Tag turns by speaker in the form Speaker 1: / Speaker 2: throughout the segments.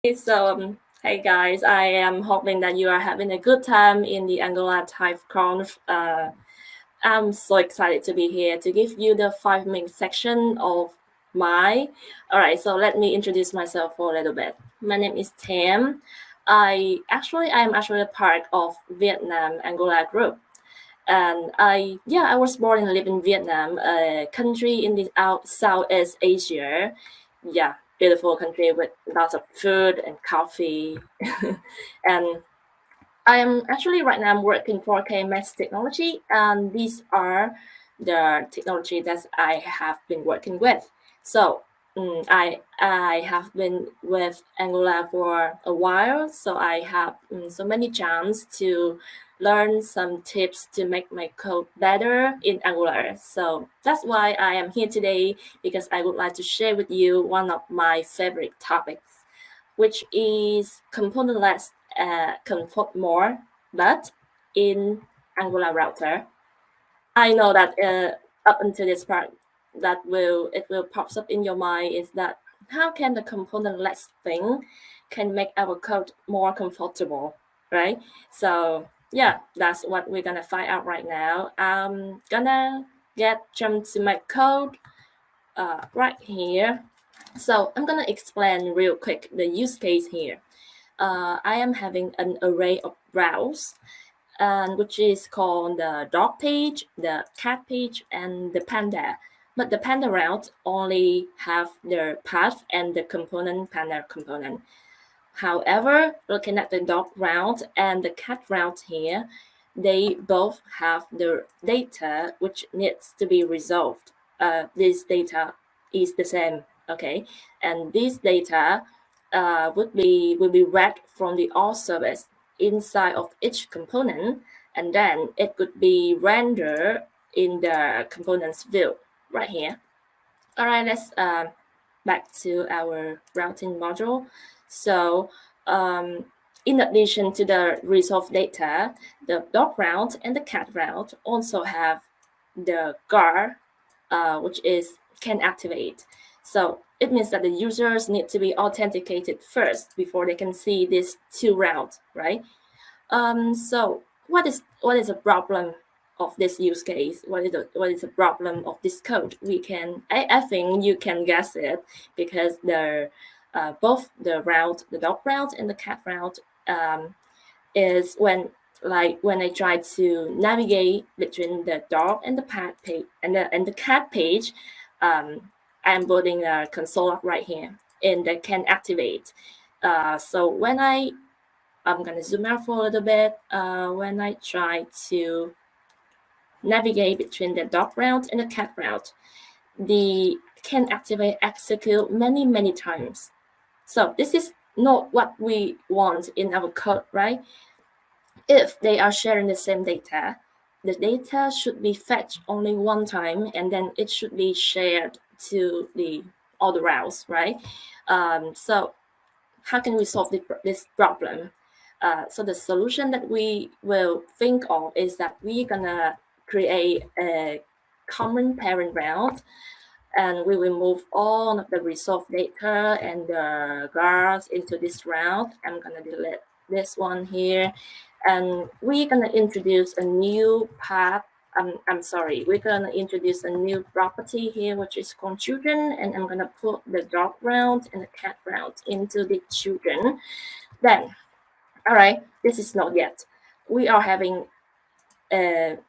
Speaker 1: Hey guys, I am hoping that you are having a good time in the Angola Type Conf. I'm so excited to be here to give you the 5 minute section of my. All right, so let me introduce myself for a little bit. My name is Taam. I'm actually a part of Vietnam Angola group. And I was born and live in Vietnam, a country in the Southeast Asia. Yeah, beautiful country with lots of food and coffee. And I am actually right now I'm working for KMS Technology, and these are the technology that I have been working with. So I have been with Angola for a while, so I have so many chance to learn some tips to make my code better in Angular. So that's why I am here today, because I would like to share with you one of my favorite topics, which is componentless comfort more, but in Angular router. I know that up until this part, it will pops up in your mind is that how can the componentless thing can make our code more comfortable, right? So yeah, that's what we're gonna find out right now. I'm gonna jump to my code right here. So I'm gonna explain real quick the use case here. I am having an array of routes, and which is called the dog page, the cat page, and the panda. But the panda route only have the path and the component panda component. However, looking at the dog route and the cat route here, they both have the data which needs to be resolved. This data is the same, okay, and this data will be read from the auth service inside of each component, and then it could be rendered in the components view right here. All right, let's back to our routing module. So in addition to the resolved data, the dog route and the cat route also have the GAR, which is can activate. So it means that the users need to be authenticated first before they can see these two routes, right? So what is a problem of this use case? What is the problem of this code? I think you can guess it, because the both the dog route and the cat route is when I try to navigate between the dog and the cat page and the cat page, I'm building a console log right here, and that can activate. So I'm gonna zoom out for a little bit. When I try to navigate between the dog route and the cat route, the can activate execute many times. So this is not what we want in our code, right? If they are sharing the same data, the data should be fetched only one time, and then it should be shared to the other routes, right? So how can we solve this problem? So the solution that we will think of is that we're gonna create a common parent route, and we will move all of the resolved data and the guards into this route. I'm gonna delete this one here, and we're gonna introduce a new path. I'm sorry, we're gonna introduce a new property here, which is called children, and I'm gonna put the dog route and the cat route into the children. Then, all right, this is not yet. We are having a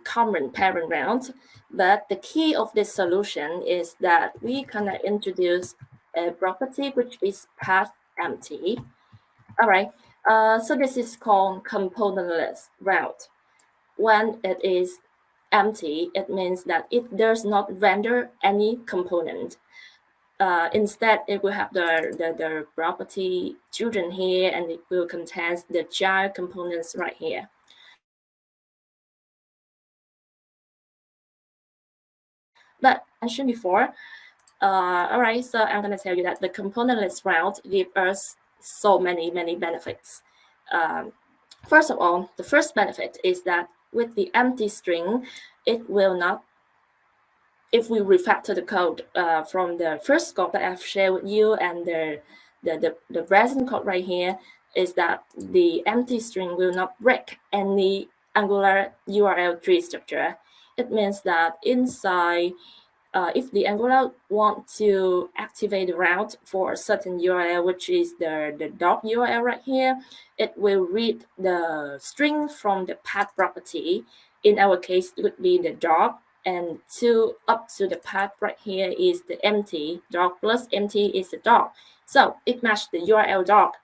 Speaker 1: common parent route, but the key of this solution is that we gonna introduce a property which is path empty. All right, so this is called componentless route. When it is empty, it means that it does not render any component. Instead, it will have the property children here, and it will contain the child components right here. But I mentioned before, all right, so I'm going to tell you that the componentless route gives us so many benefits. First of all, the first benefit is that with the empty string, it will not, if we refactor the code from the first scope that I've shared with you and the the present code right here is that the empty string will not break any Angular URL tree structure. It means that inside, if the Angular want to activate the route for a certain URL, which is the doc URL right here, it will read the string from the path property. In our case, it would be the doc, and up to the path right here is the empty. Doc plus empty is the doc. So it matches the URL doc,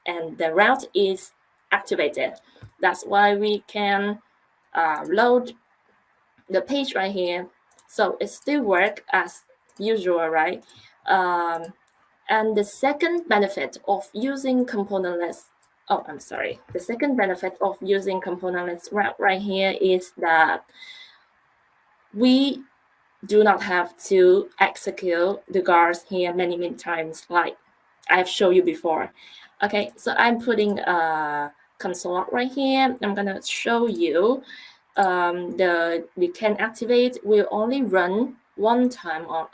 Speaker 1: and the route is activated. That's why we can load the page right here. So it still works as usual, right? And the second benefit of using componentless, the second benefit of using componentless route right here is that we do not have to execute the guards here many times like I've shown you before. Okay, so I'm putting a console log right here. I'm gonna show you we can activate will only run one time on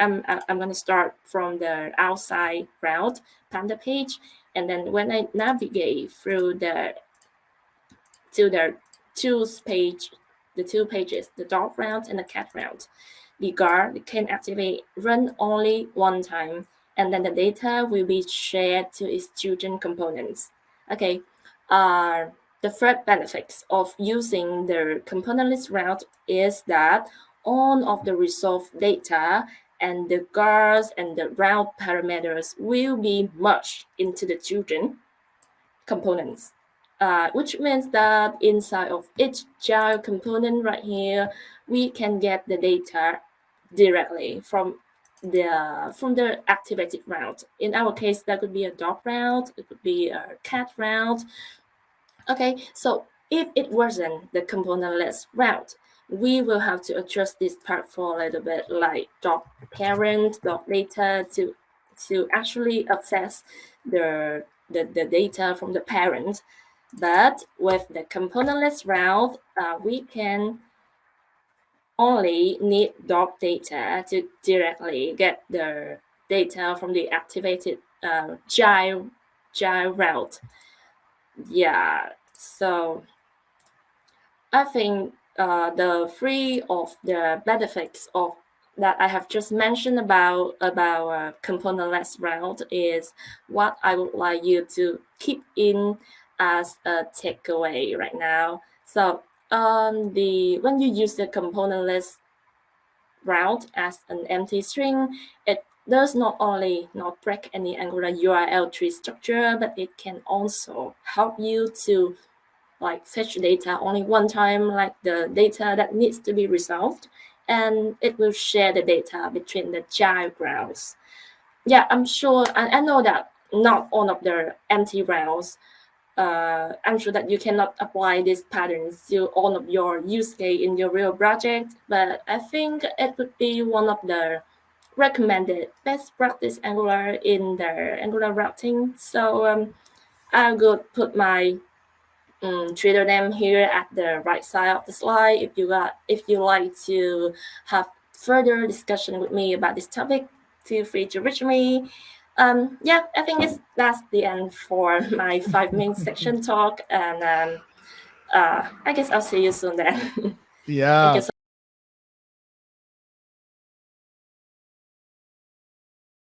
Speaker 1: I'm going to start from the outside route panda page, and then when I navigate through to the two pages, the dog route and the cat route, the guard can activate run only one time, and then the data will be shared to its children components. Okay, the third benefits of using the componentless route is that all of the resolved data and the guards and the route parameters will be merged into the children components, which means that inside of each child component right here, we can get the data directly from the activated route. In our case, that could be a dog route, it could be a cat route. Okay, so if it wasn't the componentless route, we will have to adjust this part for a little bit, like dog parent, dog data to actually access the data from the parent. But with the componentless route, we can only need dog data to directly get the data from the activated child route. Yeah, so I think the three of the benefits of that I have just mentioned about componentless route is what I would like you to keep in as a takeaway right now. So when you use the componentless route as an empty string, it does not only not break any Angular URL tree structure, but it can also help you to like fetch data only one time, like the data that needs to be resolved, and it will share the data between the child routes. Yeah, I'm sure, I know that not all of the empty routes, I'm sure that you cannot apply these patterns to all of your use case in your real project, but I think it would be one of the recommended best practice Angular in the Angular routing. So I will put my Twitter name here at the right side of the slide. If you like to have further discussion with me about this topic, feel free to reach me. Yeah, I think that's the end for my 5 minute section talk, and I guess I'll see you soon then.
Speaker 2: Yeah,
Speaker 1: Thank you so